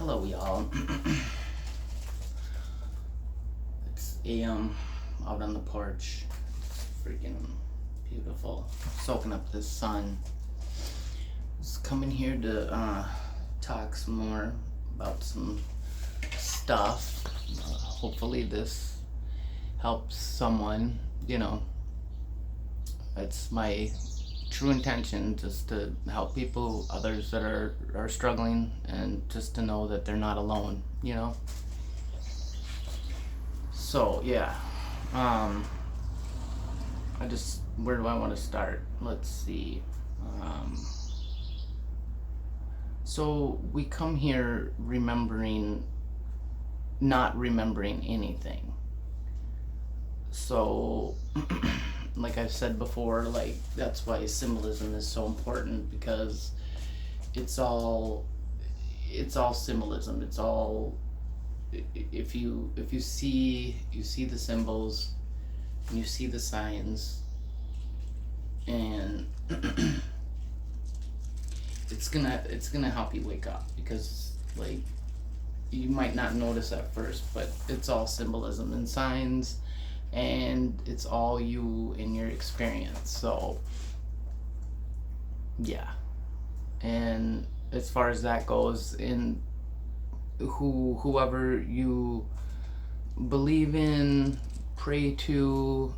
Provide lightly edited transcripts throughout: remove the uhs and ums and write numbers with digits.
Hello, y'all. It's AM out on the porch. It's freaking beautiful. Soaking up the sun. Just coming here to talk some more about some stuff. Hopefully, this helps someone. It's my true intention, just to help people, others that are struggling, and just to know that they're not alone. So yeah, where do I want to start? Let's see. So we come here not remembering anything. So like I've said before, like that's why symbolism is so important, because it's all symbolism. It's all, if you see the symbols and you see the signs, and it's gonna help you wake up, because like you might not notice at first, but it's all symbolism and signs, and it's all you and your experience. So yeah, and as far as that goes, in whoever you believe in, pray to,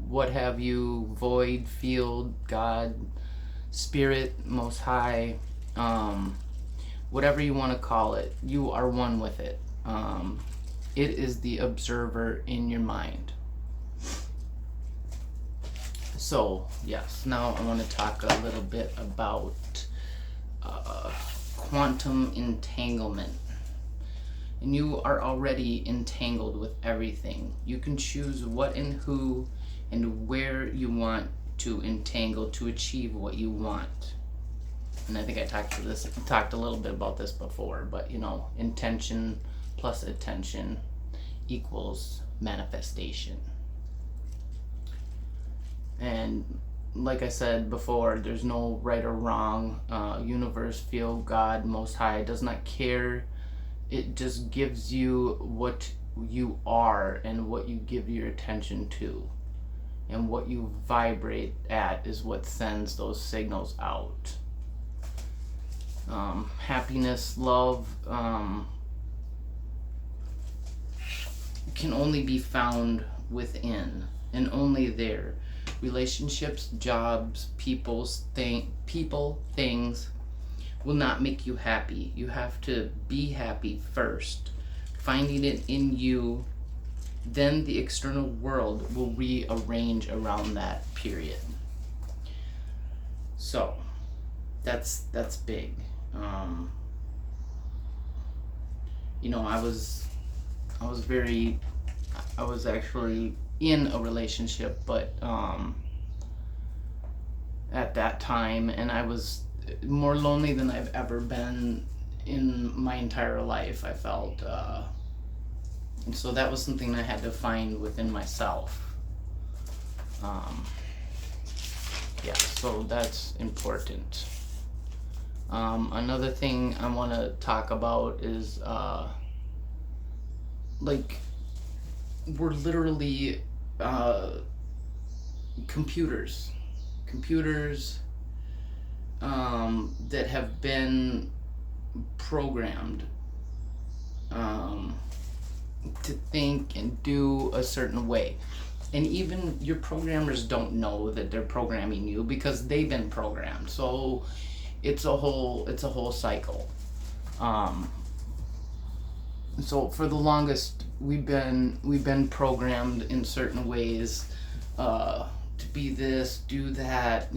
what have you, void, field, God, spirit, most high, whatever you want to call it, you are one with it. It is the observer in your mind. So yes, now I want to talk a little bit about quantum entanglement. And you are already entangled with everything. You can choose what and who and where you want to entangle to achieve what you want. And I think I talked a little bit about this before, but intention plus attention equals manifestation. And like I said before, there's no right or wrong. Universe, field, God, most high does not care. It just gives you what you are and what you give your attention to. And what you vibrate at is what sends those signals out. Happiness, love, can only be found within, and only there. Relationships, jobs, people, things will not make you happy. You have to be happy first, finding it in you. Then the external world will rearrange around that, period. So that's big. I was actually in a relationship, but at that time, and I was more lonely than I've ever been in my entire life, I felt. And so that was something I had to find within myself. Yeah, so that's important. Another thing I want to talk about is we're literally computers that have been programmed to think and do a certain way. And even your programmers don't know that they're programming you, because they've been programmed. So it's a whole cycle. So for the longest, we've been programmed in certain ways, to be this, do that,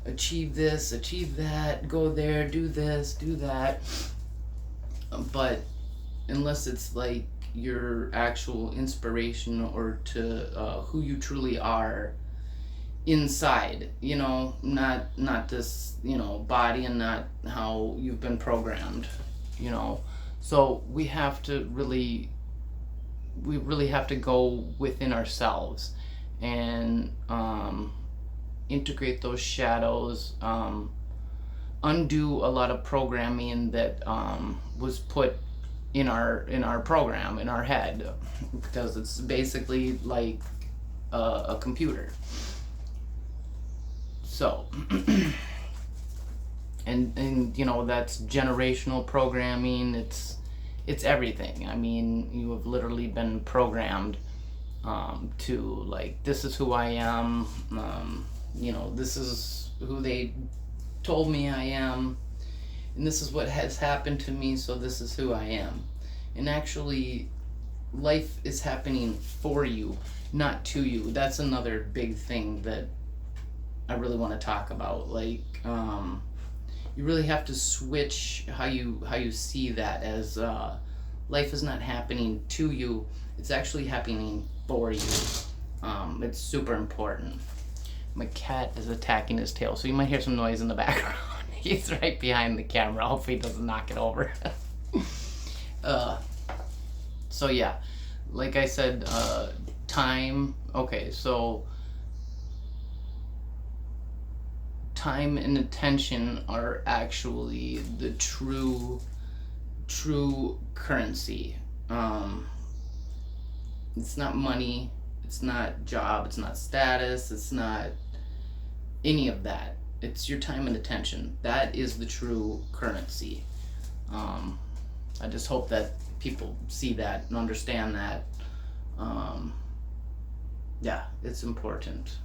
achieve this, achieve that, go there, do this, do that. But unless it's like your actual inspiration, or to who you truly are inside, not this, body, and not how you've been programmed, So we really have to go within ourselves and integrate those shadows, undo a lot of programming that was put in our program, in our head, because it's basically like a computer. So and you know, that's generational programming. It's everything. I mean, you have literally been programmed to, like, this is who I am. You know, this is who they told me I am, and this is what has happened to me, so this is who I am. And actually, life is happening for you, not to you. That's another big thing that I really want to talk about. Like, you really have to switch how you see that, as life is not happening to you, it's actually happening for you. It's super important. My cat is attacking his tail, so you might hear some noise in the background. He's right behind the camera. Hopefully he doesn't knock it over. So yeah, like I said, time. Okay, so time and attention are actually the true currency. It's not money, it's not job, it's not status, it's not any of that. It's your time and attention. That is the true currency. I just hope that people see that and understand that. Yeah, it's important.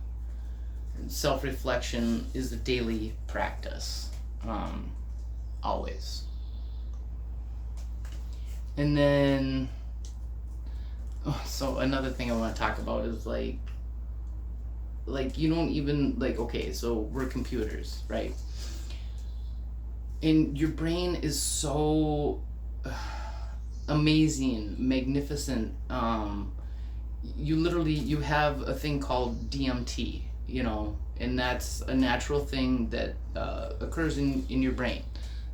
And self-reflection is a daily practice, always. And then, so another thing I want to talk about is like you don't even, like, okay, so we're computers, right? And your brain is so amazing, magnificent. You have a thing called DMT, you know, and that's a natural thing that occurs in your brain.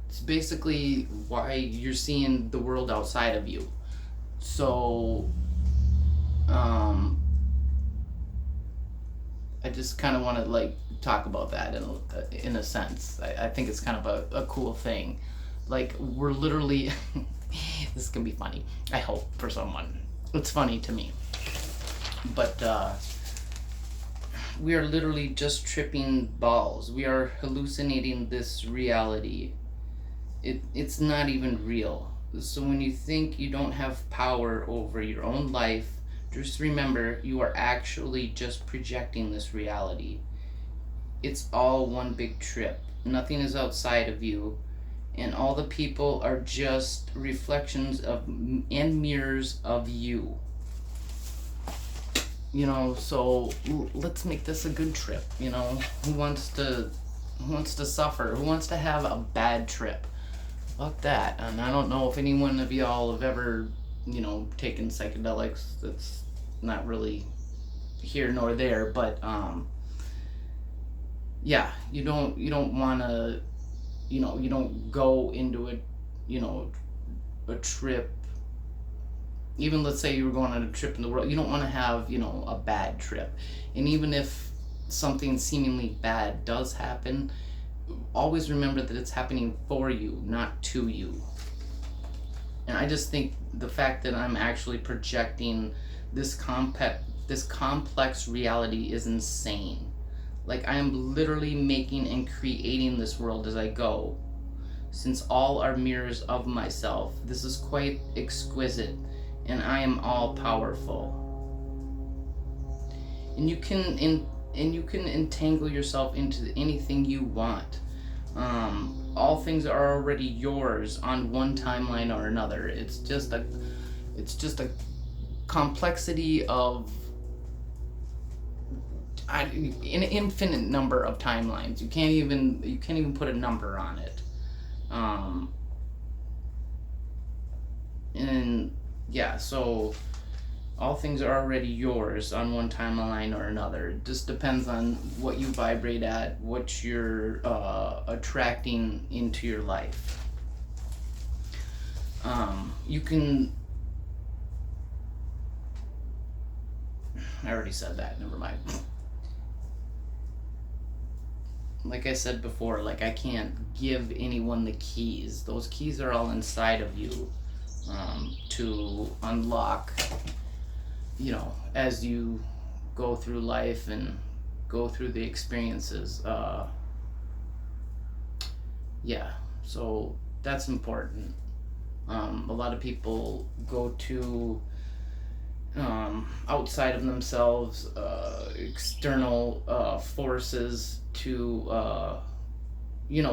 It's basically why you're seeing the world outside of you. So I just kind of want to, like, talk about that in a sense. I think it's kind of a cool thing. Like, we're literally this can be funny, I hope, for someone. It's funny to me, but we are literally just tripping balls. We are hallucinating this reality. It's not even real. So when you think you don't have power over your own life, just remember, you are actually just projecting this reality. It's all one big trip. Nothing is outside of you, and all the people are just reflections of and mirrors of you. You know, so let's make this a good trip. You know, who wants to suffer? Who wants to have a bad trip? Fuck that. And I don't know if any one of y'all have ever, you know, taken psychedelics. That's not really here nor there, but yeah, you don't want to, you know, you don't go into a, you know, a trip. Even let's say you were going on a trip in the world, you don't want to have, you know, a bad trip. And even if something seemingly bad does happen, always remember that it's happening for you, not to you. And I just think the fact that I'm actually projecting this complex reality is insane. Like, I am literally making and creating this world as I go. Since all are mirrors of myself, this is quite exquisite, and I am all powerful. And you can entangle yourself into anything you want. All things are already yours on one timeline or another. It's just a complexity of an infinite number of timelines. You can't even put a number on it. And yeah, so all things are already yours on one timeline or another. It just depends on what you vibrate at, what you're attracting into your life. You can, I already said that, never mind. like I said before, like I can't give anyone the keys. Those keys are all inside of you, to unlock, as you go through life and go through the experiences. Yeah, so that's important. A lot of people go to, outside of themselves, external forces to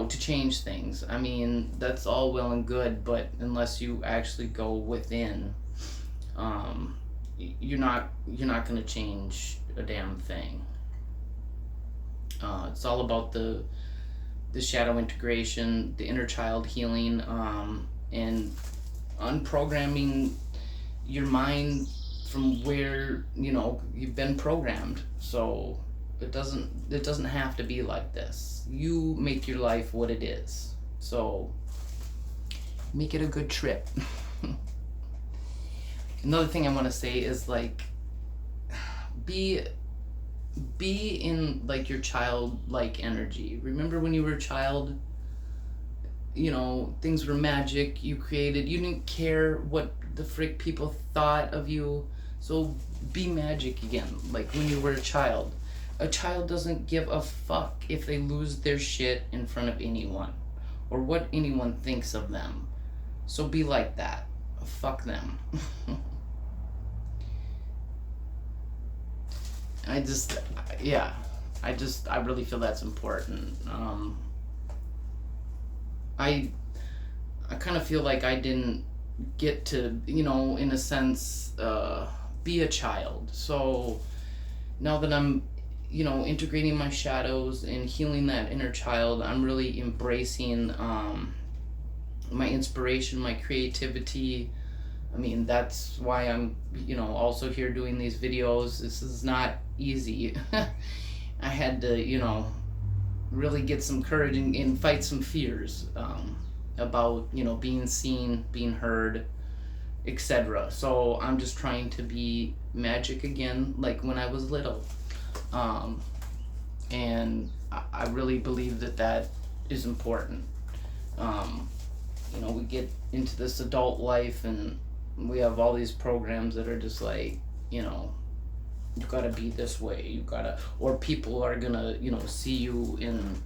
change things. I mean, that's all well and good, but unless you actually go within, you're not going to change a damn thing. It's all about the shadow integration, the inner child healing, and unprogramming your mind from where you've been programmed. So it doesn't have to be like this. You make your life what it is. So make it a good trip. Another thing I want to say is like be in like your childlike energy. Remember when you were a child, things were magic. You created, you didn't care what the frick people thought of you. So be magic again, like when you were a child. A child doesn't give a fuck if they lose their shit in front of anyone or what anyone thinks of them. So be like that. Fuck them. I really feel that's important. I kind of feel like I didn't get to, in a sense, be a child. So now that I'm, integrating my shadows and healing that inner child, I'm really embracing my inspiration, my creativity. I mean, that's why I'm, also here doing these videos. This is not easy. I had to, really get some courage and fight some fears about, being seen, being heard, etc. So I'm just trying to be magic again, like when I was little. And I really believe that is important. We get into this adult life and we have all these programs that are just like, you gotta be this way, or people are gonna, see you in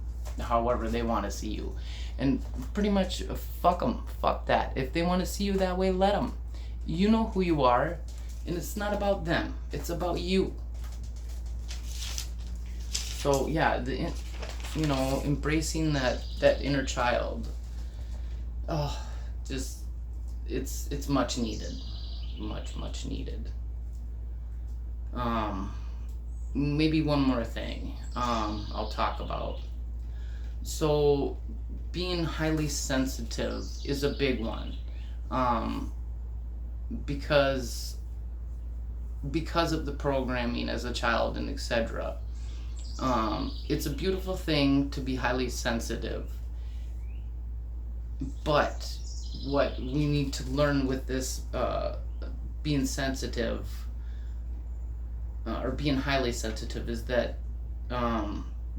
however they want to see you. And pretty much, fuck them, fuck that. If they want to see you that way, let them. You know who you are, and it's not about them, it's about you. So yeah, embracing that inner child, just it's much needed, much needed. Maybe one more thing I'll talk about. So being highly sensitive is a big one, because of the programming as a child and etc. It's a beautiful thing to be highly sensitive, but what we need to learn with this being sensitive, or being highly sensitive, is that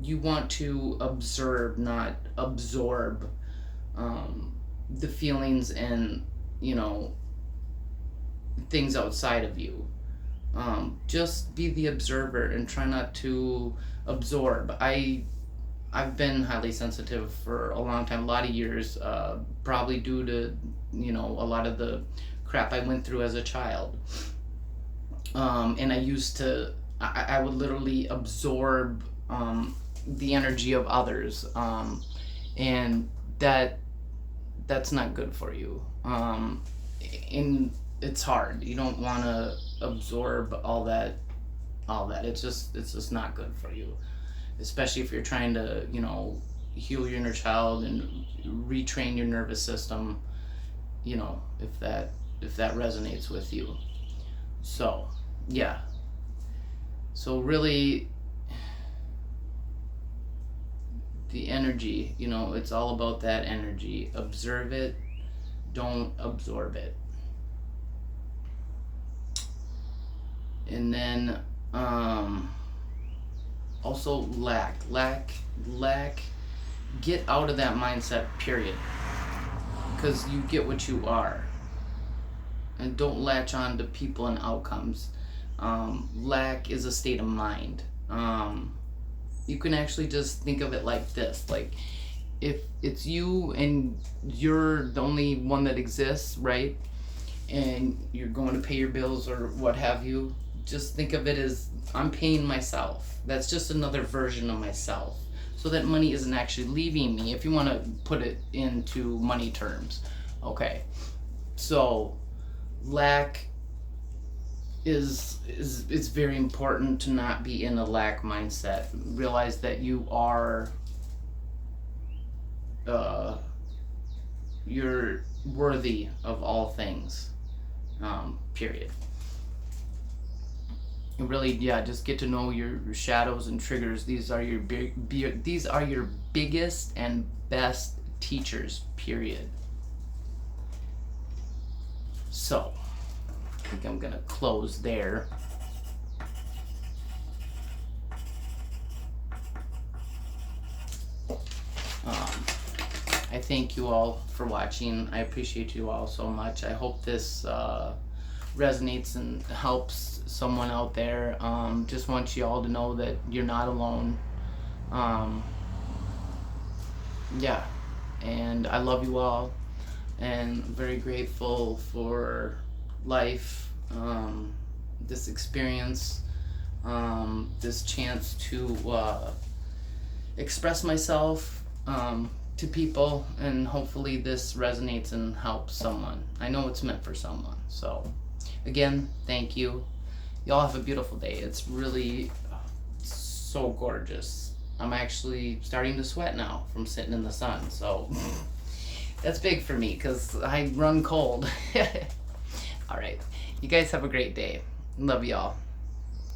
you want to observe, not absorb, the feelings and things outside of you. Just be the observer and try not to absorb. I've been highly sensitive for a long time, a lot of years, probably due to a lot of the crap I went through as a child. And I would literally absorb the energy of others, and that's not good for you. And it's hard. You don't want to absorb all that. It's just not good for you, especially if you're trying to heal your inner child and retrain your nervous system. If that resonates with you. So yeah. So really, the energy, it's all about that energy. Observe it, don't absorb it. And then Also, lack. Get out of that mindset, period. Because you get what you are. And don't latch on to people and outcomes. Lack is a state of mind. You can actually just think of it like this. Like, if it's you and you're the only one that exists, right? And you're going to pay your bills or what have you, just think of it as I'm paying myself. That's just another version of myself. So that money isn't actually leaving me, if you want to put it into money terms. Okay. So lack is it's very important to not be in a lack mindset. Realize that you're worthy of all things. Period. And really, yeah, just get to know your shadows and triggers. These are your these are your biggest and best teachers. Period. So, I think I'm gonna close there. I thank you all for watching. I appreciate you all so much. I hope this resonates and helps someone out there. Just want you all to know that you're not alone. Yeah, and I love you all, and I'm very grateful for life, this experience, this chance to express myself to people, and hopefully this resonates and helps someone. I know it's meant for someone. So again, thank you. Y'all have a beautiful day. It's really so gorgeous. I'm actually starting to sweat now from sitting in the sun. So that's big for me because I run cold. All right. You guys have a great day. Love y'all.